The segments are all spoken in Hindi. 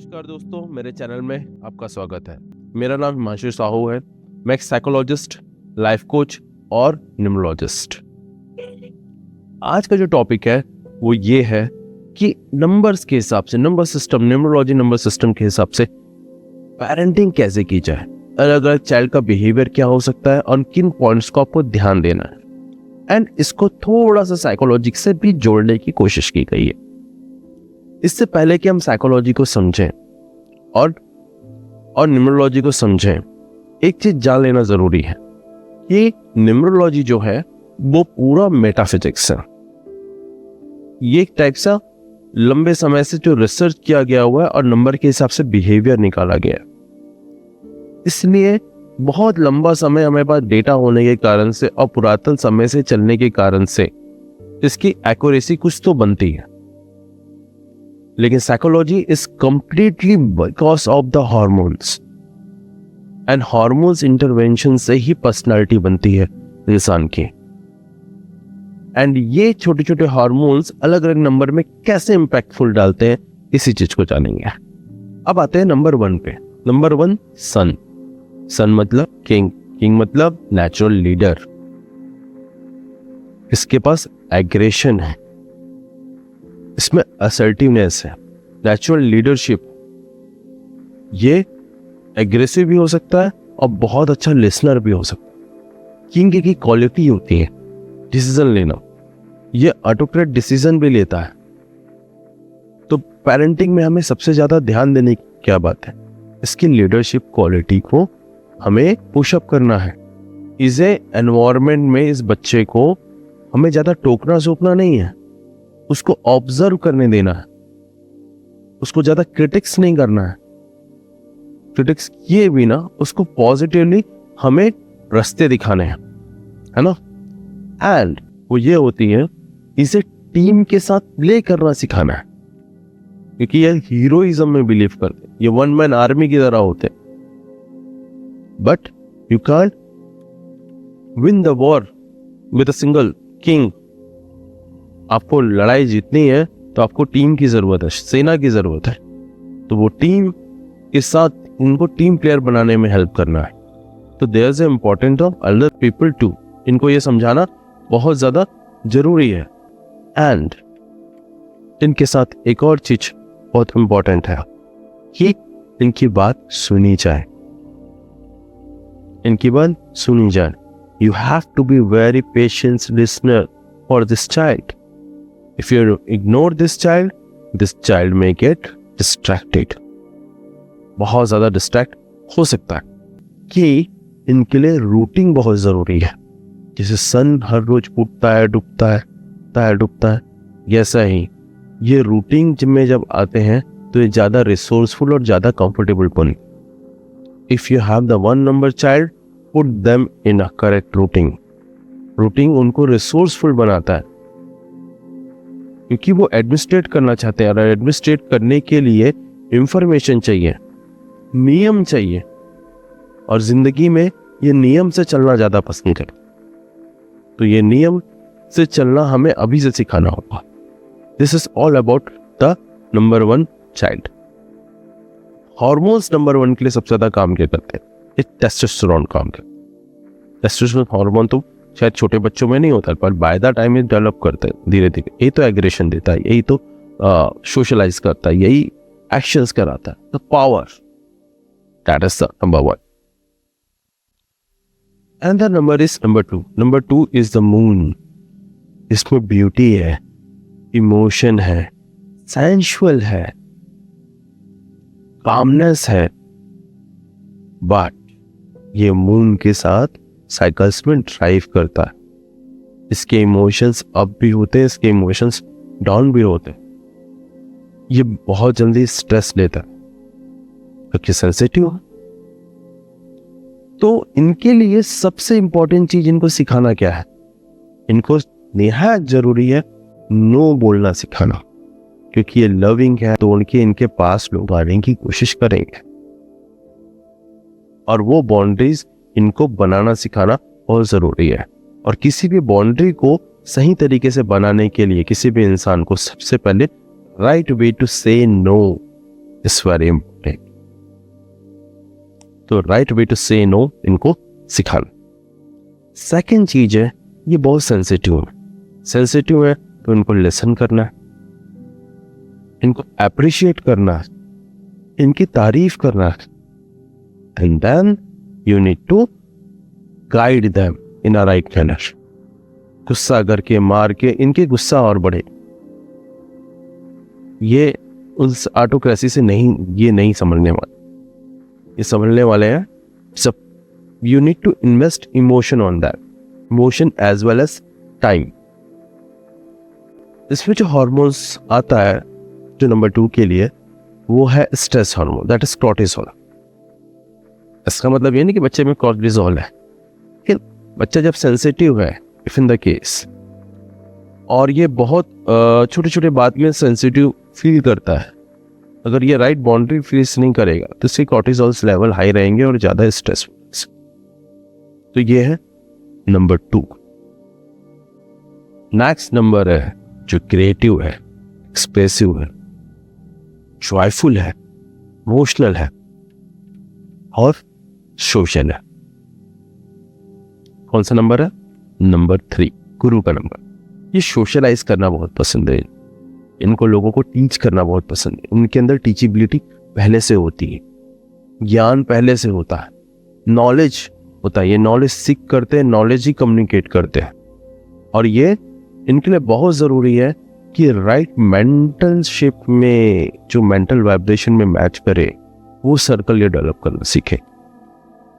नमस्कार दोस्तों, मेरे चैनल में आपका स्वागत है। मेरा नाम हिमांशु साहू है। मैं एक साइकोलॉजिस्ट, लाइफ कोच और न्यूमरोलॉजिस्ट। आज का जो टॉपिक है वो ये है कि नंबर्स के हिसाब से, number system, numerology number system के हिसाब से पेरेंटिंग कैसे की जाए, अलग अलग चाइल्ड का बिहेवियर क्या हो सकता है और किन पॉइंट्स को आपको ध्यान देना है। एंड इसको थोड़ा सा साइकोलॉजी से भी जोड़ने की कोशिश की गई है। इससे पहले कि हम साइकोलॉजी को समझें और न्यूमरोलॉजी को समझें, एक चीज जान लेना जरूरी है कि न्यूमरोलॉजी जो है वो पूरा मेटाफिजिक्स है। ये एक टाइप सा लंबे समय से जो रिसर्च किया गया हुआ है और नंबर के हिसाब से बिहेवियर निकाला गया है। इसलिए बहुत लंबा समय हमारे पास डेटा होने के कारण से और पुरातन समय से चलने के कारण से इसकी एक्यूरेसी कुछ तो बनती है। लेकिन psychology is completely because of the hormones, and hormones intervention से ही पर्सनालिटी बनती है इंसान की। एंड ये छोटे छोटे हार्मोन्स अलग अलग नंबर में कैसे इंपैक्टफुल डालते हैं, इसी चीज को जानेंगे। अब आते हैं नंबर 1 पे। नंबर 1 सन। सन मतलब किंग, किंग मतलब नेचुरल लीडर। इसके पास एग्रेशन है, इसमें असर्टिवनेस है, नेचुरल लीडरशिप। ये एग्रेसिव भी हो सकता है और बहुत अच्छा लिसनर भी हो सकता है। किंग की क्वालिटी होती है डिसीजन लेना, ये ऑटोक्रेट डिसीजन भी लेता है। तो पेरेंटिंग में हमें सबसे ज्यादा ध्यान देने की क्या बात है, इसकी लीडरशिप क्वालिटी को हमें पुशअप करना है। इस एनवायरनमेंट में इस बच्चे को हमें ज्यादा टोकना सोकना नहीं है, उसको ऑब्जर्व करने देना है, उसको ज्यादा क्रिटिक्स नहीं करना है। क्रिटिक्स किए बिना उसको पॉजिटिवली हमें रास्ते दिखाने हैं, है ना। एंड वो ये होती है, इसे टीम के साथ प्ले करना सिखाना है, क्योंकि ये हीरोइज्म में बिलीव करते हैं, ये वन मैन आर्मी की तरह होते हैं। But you can't win the war with a single king. आपको लड़ाई जीतनी है तो आपको टीम की जरूरत है, सेना की जरूरत है। तो वो टीम के साथ उनको टीम प्लेयर बनाने में हेल्प करना है। तो there is important of other people too. इनको ये समझाना बहुत ज्यादा जरूरी है। एंड इनके साथ एक और चीज बहुत इंपॉर्टेंट है कि इनकी बात सुनी जाए, इनकी बात सुनी जाए। You have to be very patient listener for this child. If you ignore this child may get distracted. बहुत ज्यादा डिस्ट्रैक्ट हो सकता है। कि इनके लिए रूटिंग बहुत जरूरी है। जैसे सन हर रोज उठता है, डूबता है, जैसा ही ये रूटिंग में जब आते हैं तो ये ज्यादा रिसोर्सफुल और ज्यादा कंफर्टेबल बने। If you have the 1 number child, put them in a correct routing. Routing उनको रिसोर्सफुल बनाता है, क्योंकि वो एडमिनिस्ट्रेट करना चाहते हैं और एडमिनिस्ट्रेट करने के लिए इंफॉर्मेशन चाहिए, नियम चाहिए, और जिंदगी में ये नियम से चलना ज्यादा पसंद करते। तो ये नियम से चलना हमें अभी से सिखाना होगा। This is all about the number 1 child. Hormones number 1 के लिए सबसे ज्यादा काम क्या करते हैं, ये टेस्टोस्टेरोन काम करते हैं। टेस्टोस्टेरोन हार्मोन तो शायद छोटे बच्चों में नहीं होता, पर बाय द टाइम ये डेवलप करते हैं धीरे धीरे। यही तो एग्रेशन देता है, यही तो सोशलाइज करता है, यही एक्शंस कराता है। The power, that is the number 1। And the number is number 2। Number 2 is the moon. इसमें ब्यूटी है, इमोशन है, सेंसुअल है, कामनेस है। बट ये मून के साथ साइकिल्स में ड्राइव करता है। इसके इमोशंस अप भी होते हैं, इसके इमोशंस डाउन भी होते हैं। ये बहुत जल्दी स्ट्रेस लेता है क्योंकि सेंसिटिव है। तो इनके लिए सबसे इंपॉर्टेंट चीज इनको सिखाना क्या है, इनको निहायत जरूरी है नो बोलना सिखाना, क्योंकि ये लविंग है तो इनके पास लोग आने की कोशिश करेंगे और वो बाउंड्रीज इनको बनाना सिखाना बहुत जरूरी है। और किसी भी बाउंड्री को सही तरीके से बनाने के लिए किसी भी इंसान को सबसे पहले राइट वे टू से नो इज वेरी इंपॉर्टेंट। तो राइट वे टू से नो इनको सिखाना। सेकेंड चीज है, ये बहुत सेंसिटिव है तो इनको लिसन करना है, इनको अप्रिशिएट करना है, इनकी तारीफ करना है, and then you need to guide them in a right manner. गुस्सा करके मार के इनके गुस्सा और बढ़े, ये उस ऑटोक्रेसी से नहीं समझने वाले। ये समझने वाले हैं सब, you need to invest emotion on that, emotion as well as time. इसमें जो हॉर्मोन्स आता है जो नंबर 2 के लिए, वो है stress hormone, that is cortisol. इसका मतलब ये नहीं कि बच्चे में कॉर्टिसोल है, लेकिन बच्चा जब सेंसिटिव है, इफ इन द केस, और ये बहुत छोटे छोटे बात में सेंसिटिव फील करता है, अगर ये राइट बाउंड्री फेस नहीं करेगा तो इसके कॉर्टिसोल लेवल हाई रहेंगे और ज्यादा स्ट्रेस। तो ये है नंबर 2। नेक्स्ट नंबर है जो क्रिएटिव है, एक्सप्रेसिव है, जॉयफुल है, इमोशनल है और सोशल है। कौन सा नंबर है? नंबर 3, गुरु का नंबर। ये सोशलाइज करना बहुत पसंद है, इनको लोगों को टीच करना बहुत पसंद है, उनके अंदर टीचिबिलिटी पहले से होती है, ज्ञान पहले से होता है, नॉलेज होता है, ये नॉलेज सीख करते हैं, नॉलेज ही कम्युनिकेट करते हैं। और ये इनके लिए बहुत ज़रूरी है कि राइट मेंटल शिप में, जो मेंटल वाइब्रेशन में मैच करे, वो सर्कल ये डेवलप करना सीखे।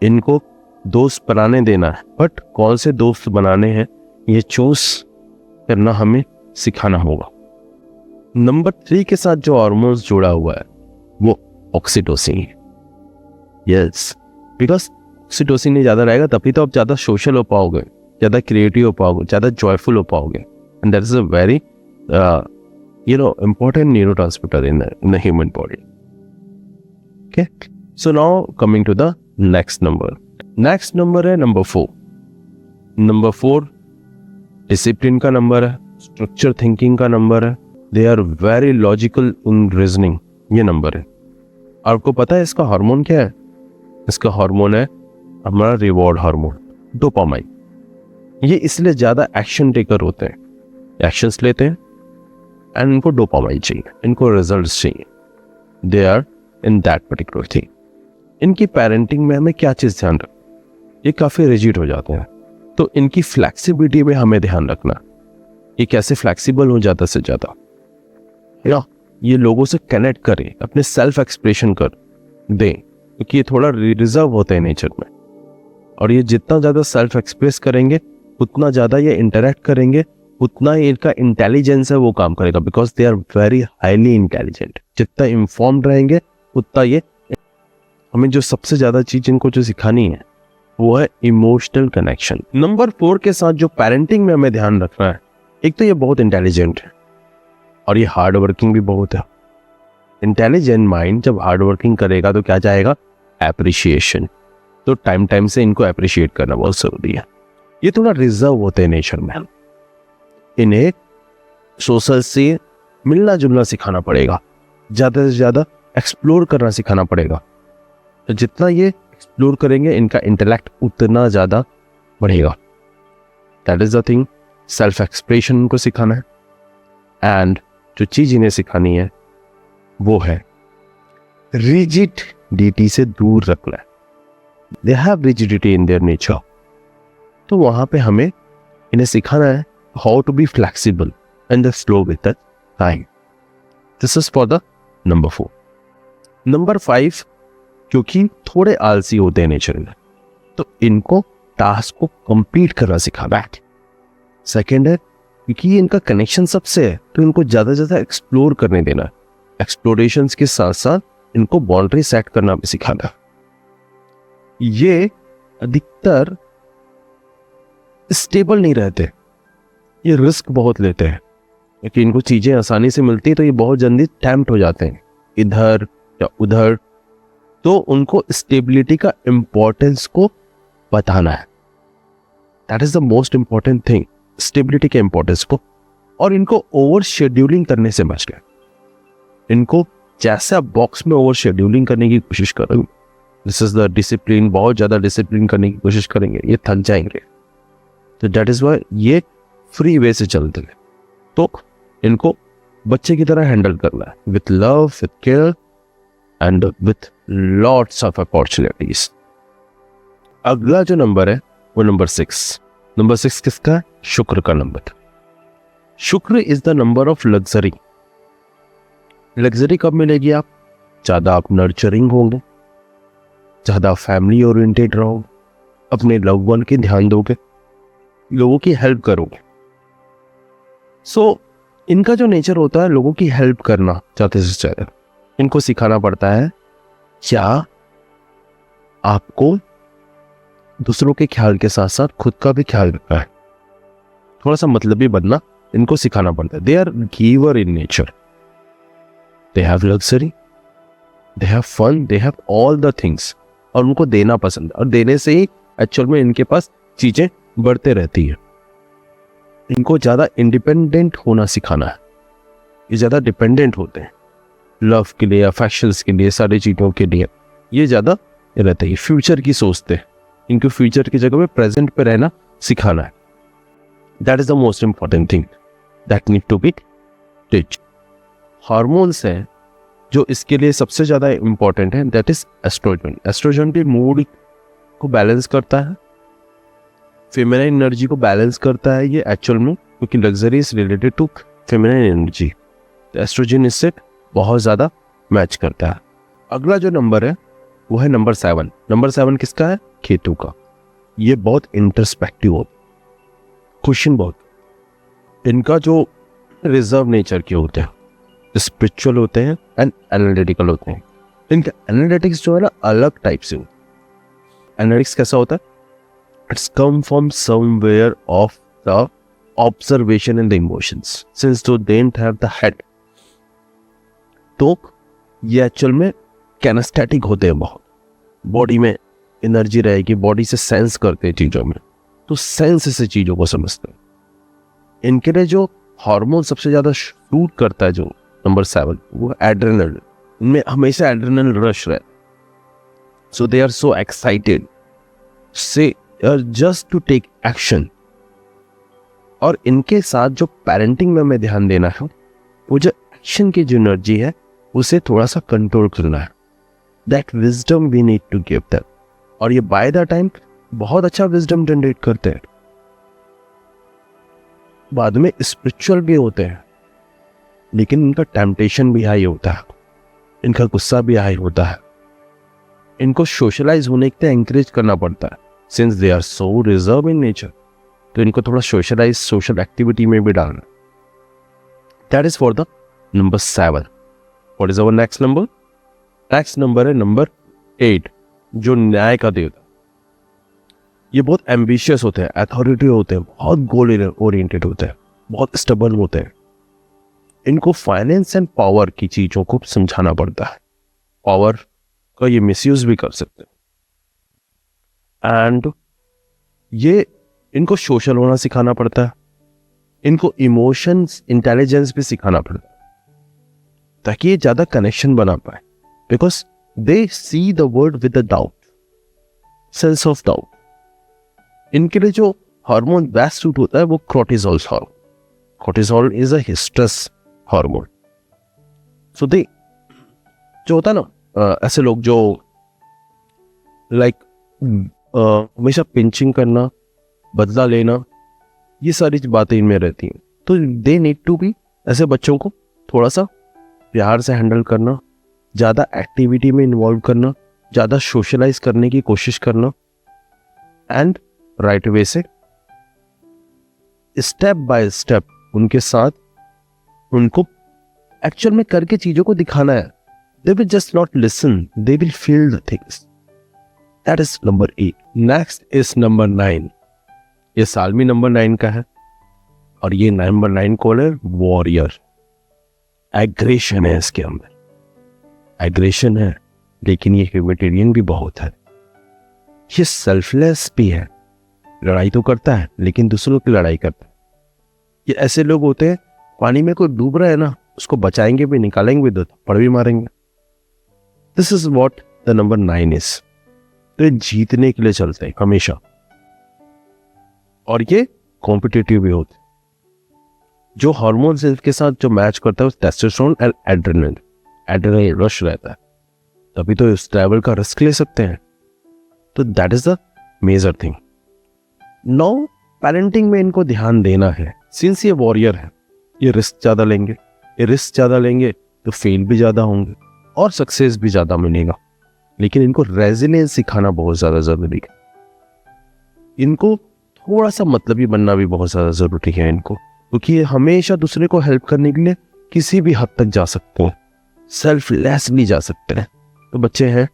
इनको दोस्त बनाने देना है, बट कौन से दोस्त बनाने हैं ये चूज करना हमें सिखाना होगा। नंबर 3 के साथ जो हार्मोन्स जुड़ा हुआ है वो ऑक्सीटोसिन है। यस, बिकॉज ऑक्सीटोसिन ही ज़्यादा रहेगा तभी तो आप ज़्यादा सोशल हो पाओगे, ज़्यादा क्रिएटिव हो पाओगे, ज़्यादा जॉयफुल हो पाओगे। And that is a very important neurotransmitter in the human body. Okay, so now coming to the next number. Next number है number 4. Number 4 डिसिप्लिन का नंबर है, स्ट्रक्चर थिंकिंग का नंबर है, they are very logical in reasoning, ये नंबर है। आपको पता है इसका हार्मोन क्या है? इसका हार्मोन है हमारा रिवॉर्ड हार्मोन, डोपामाइन। ये इसलिए ज्यादा एक्शन टेकर होते हैं, एक्शंस लेते हैं एंड इनको डोपामाइन चाहिए, इनको रिजल्ट्स चाहिए, they are in that particular thing. इनकी पेरेंटिंग में हमें क्या चीज ध्यान रखना, ये काफी रिजिड हो जाते हैं, तो इनकी फ्लेक्सिबिलिटी में हमें ध्यान रखना, ये कैसे फ्लेक्सिबल हो ज्यादा से ज्यादा, या ये लोगों से कनेक्ट करें, अपने सेल्फ एक्सप्रेशन कर दें, क्योंकि ये थोड़ा रिजर्व होते हैं नेचर में, और ये जितना ज्यादा सेल्फ एक्सप्रेस करेंगे उतना ज्यादा ये इंटरेक्ट करेंगे, उतना ही इनका इंटेलिजेंस है वो काम करेगा, because they are very highly intelligent. जितना इन्फॉर्म्ड रहेंगे उतना ये, हमें जो सबसे ज्यादा चीज इनको जो सिखानी है वो है इमोशनल कनेक्शन। नंबर 4 के साथ जो पेरेंटिंग में हमें ध्यान रखना है, एक तो ये बहुत इंटेलिजेंट है और ये हार्ड वर्किंग भी बहुत है। इंटेलिजेंट माइंड जब हार्ड वर्किंग करेगा तो क्या चाहेगा? एप्रिशिएशन। तो टाइम से इनको एप्रिशिएट करना बहुत जरूरी है। ये थोड़ा रिजर्व होते हैं नेचर में, इन्हें सोशल से मिलना जुलना सिखाना पड़ेगा, ज्यादा से ज्यादा एक्सप्लोर करना सिखाना पड़ेगा। तो जितना ये एक्सप्लोर करेंगे इनका इंटेलेक्ट उतना ज्यादा बढ़ेगा। That is the thing, self expression इनको सिखाना है, एंड जो चीज इन्हें सिखानी है वो है रिजिडिटी से दूर रखना है। They have rigidity in their nature, तो वहां पे हमें इन्हें सिखाना है how to be flexible and the slow with the time. This is for the number 4। Number 5, क्योंकि थोड़े आलसी होते हैं नेचर में, तो इनको टास्क को कंप्लीट करना सिखाना है। सेकेंड है क्योंकि इनका कनेक्शन सबसे है, तो इनको ज्यादा से ज्यादा एक्सप्लोर करने देना है। एक्सप्लोरेशंस के साथ साथ इनको बाउंड्री सेट करना भी सिखाना। ये अधिकतर स्टेबल नहीं रहते, ये रिस्क बहुत लेते हैं, क्योंकि इनको चीजें आसानी से मिलती है तो ये बहुत जल्दी टेम्प्ट हो जाते हैं इधर या उधर। तो उनको स्टेबिलिटी का इंपॉर्टेंस को बताना है, that is the most important thing, stability के इंपॉर्टेंस को। और इनको ओवर शेड्यूलिंग करने से बचना है, इनको जैसे आप बॉक्स में ओवर शेड्यूलिंग करने की कोशिश करोगे, दिस इज द डिसिप्लिन, बहुत ज़्यादा डिसिप्लिन करने की कोशिश करेंगे, ये थक जाएंगे। तो दैट इज़ वाई ये फ्री वे से चलते हैं। तो इनको बच्चे की तरह हैंडल करना है, with love, with care and with lots of opportunities. अगला जो नंबर है वो नंबर 6। नंबर 6 किसका है? शुक्र का नंबर। शुक्र is the number of luxury. Luxury कब मिलेगी? आप ज्यादा आप नर्चरिंग होंगे, ज्यादा फैमिली ओरिएंटेड रहोगे, अपने लव वन के ध्यान दोगे, लोगों की हेल्प करोगे। सो इनका जो नेचर होता है लोगों की हेल्प करना चाहते से ज्यादा। इनको सिखाना पड़ता है क्या आपको दूसरों के ख्याल के साथ साथ खुद का भी ख्याल रखना है, थोड़ा सा मतलबी बनना इनको सिखाना पड़ता है। They are giver in nature, they have luxury, they have fun, they have all the things, और उनको देना पसंद है, और देने से ही एक्चुअल में इनके पास चीजें बढ़ते रहती है। इनको ज्यादा इंडिपेंडेंट होना सिखाना है। ये ज्यादा डिपेंडेंट होते हैं लव के लिए, अफेक्शंस के लिए, सारी चीजों के लिए ये ज्यादा रहते हैं। फ्यूचर की सोचते हैं, इनको फ्यूचर की जगह पे प्रेजेंट पे रहना सिखाना है। That is the most important thing that need to be teach. Hormones हैं जो इसके लिए सबसे ज्यादा इंपॉर्टेंट है, दैट इज एस्ट्रोजन। एस्ट्रोजन भी मूड को बैलेंस करता है, फेमिनाइन एनर्जी को बैलेंस करता है ये एक्चुअल में, क्योंकि luxury is related to feminine energy. तो एस्ट्रोजन इससे बहुत ज्यादा मैच करता है। अगला जो नंबर है वो है नंबर 7। नंबर 7 किसका है? केतु का। ये बहुत इंट्रोस्पेक्टिव होता है, क्वेश्चन बहुत। इनका जो रिजर्व नेचर के होते हैं, स्पिरिचुअल होते हैं एंड एनालिटिकल होते हैं। इनका एनालिटिक्स जो है ना अलग टाइप से होता है। एनालिटिक्स कैसा होता है? It's come from somewhere of the observation and the emotions, since दो डोंट हैव द हेड। तो ये एक्चुअल में कैनेस्थेटिक होते हैं बहुत, बॉडी में एनर्जी रहेगी, बॉडी से सेंस करते हैं चीजों में, तो सेंस से चीजों को समझते हैं। इनके लिए जो हार्मोन सबसे ज्यादा शूट करता है जो नंबर 7 वो एड्रेनलिन। इनमें हमेशा एड्रेनलिन रश रहे, सो दे आर सो एक्साइटेड से जस्ट टू टेक एक्शन। और इनके साथ जो पेरेंटिंग में हमें ध्यान देना है, वो जो एक्शन की जो एनर्जी है उसे थोड़ा सा कंट्रोल करना है। That wisdom we need to give them. और ये बाय द टाइम बहुत अच्छा विजडम जनरेट करते हैं। बाद में स्पिरिचुअल भी होते हैं, लेकिन इनका टेम्पटेशन भी हाई होता है, इनका गुस्सा भी हाई होता है। इनको सोशलाइज होने के लिए एंकरेज करना पड़ता है, since they are so reserve in nature. तो इनको थोड़ा सोशलाइज, सोशल एक्टिविटी में भी डालना। That is for the number 7। What is our next number? Next number है नंबर 8, जो न्याय का देवता। ये बहुत एम्बिशियस होते हैं, अथॉरिटी होते हैं, बहुत गोल ओरिएंटेड होते हैं, बहुत स्टबर्न होते हैं। इनको फाइनेंस एंड पावर की चीजों को समझाना पड़ता है। पावर का ये मिसयूज भी कर सकते हैं। एंड ये इनको सोशल होना सिखाना पड़ता है। इनको इमोशंस इंटेलिजेंस भी सिखाना पड़ता है, ताकि ये ज्यादा कनेक्शन बना पाए, because they see the world with the doubt, sense of doubt. इनके लिए जो हार्मोन बेस्ट सूट होता है वो cortisol hormone. Cortisol is a stress hormone. So they जो होता है ना, ऐसे लोग जो लाइक हमेशा पिंचिंग करना, बदला लेना, ये सारी बातें इनमें रहती हैं। तो दे नीड टू बी, ऐसे बच्चों को थोड़ा सा प्यार से हैंडल करना, ज़्यादा एक्टिविटी में इन्वॉल्व करना, ज़्यादा सोशलाइज करने की कोशिश करना, एंड राइट वे से स्टेप बाय स्टेप उनके साथ उनको एक्चुअल में करके चीज़ों को दिखाना है। They will just not listen, they will feel the things. That is number 8। Next is number 9। ये सालमी नंबर 9 का है, और ये नंबर 9 कौन है? वॉरियर। एग्रेशन है इसके अंदर, एग्रेशन है, लेकिन ये ह्यूमैनिटेरियन भी बहुत है। ये सेल्फलेस भी है, लड़ाई तो करता है लेकिन दूसरों की लड़ाई करता है। ये ऐसे लोग होते हैं, पानी में कोई डूब रहा है ना उसको बचाएंगे भी, निकालेंगे भी, तो थप्पड़ भी मारेंगे। This is what the number 9 is. तो ये जीतने के लिए चलते हैं हमेशा, और ये कॉम्पिटिटिव भी होते हैं। जो हार्मोन्स के साथ जो मैच करता है वो testosterone and adrenaline, adrenal rush रहता है, तभी तो इस ट्रैवल का रिस्क ले सकते हैं। तो that is the major thing. Now parenting में इनको ध्यान देना है, सिंस ये वॉरियर है, ये रिस्क ज्यादा लेंगे, ये रिस्क ज्यादा लेंगे तो फेल भी ज्यादा होंगे और सक्सेस भी ज्यादा मिलेगा। लेकिन इनको रेजिलियंस सिखाना बहुत ज्यादा जरूरी है। इनको थोड़ा सा मतलबी बनना भी बहुत ज्यादा जरूरी है इनको, क्योंकि ये हमेशा दूसरे को हेल्प करने के लिए किसी भी हद तक जा सकते हैं, सेल्फलेसली जा सकते हैं। तो बच्चे हैं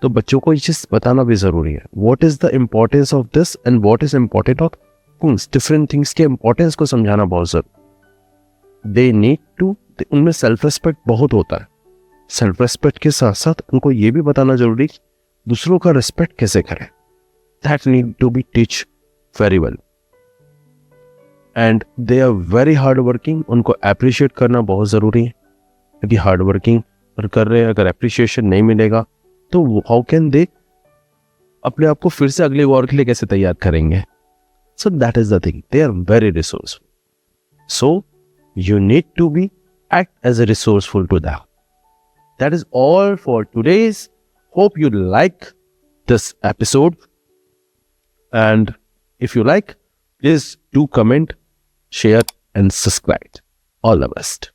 तो बच्चों को ये चीज बताना भी जरूरी है, what is the importance of this and what is important of things, different things के इंपॉर्टेंस को समझाना बहुत जरूरी। दे नीड टू, उनमें सेल्फ रेस्पेक्ट बहुत होता है। सेल्फ रेस्पेक्ट के साथ साथ उनको ये भी बताना जरूरी कि दूसरों का रेस्पेक्ट कैसे करें, that need to be teach very well. And they are very hard working, उनको अप्रिशिएट करना बहुत जरूरी है, क्योंकि हार्ड वर्किंग कर रहे हैं, अगर अप्रिशिएशन नहीं मिलेगा तो हाउ कैन दे अपने आप को फिर से अगले वॉर के लिए कैसे तैयार करेंगे। So that is the thing, they are very resourceful, so you need to be act as a resourceful to them. That is all for today's. Hope you like this episode, and if you like, please do comment, share and subscribe. All the best.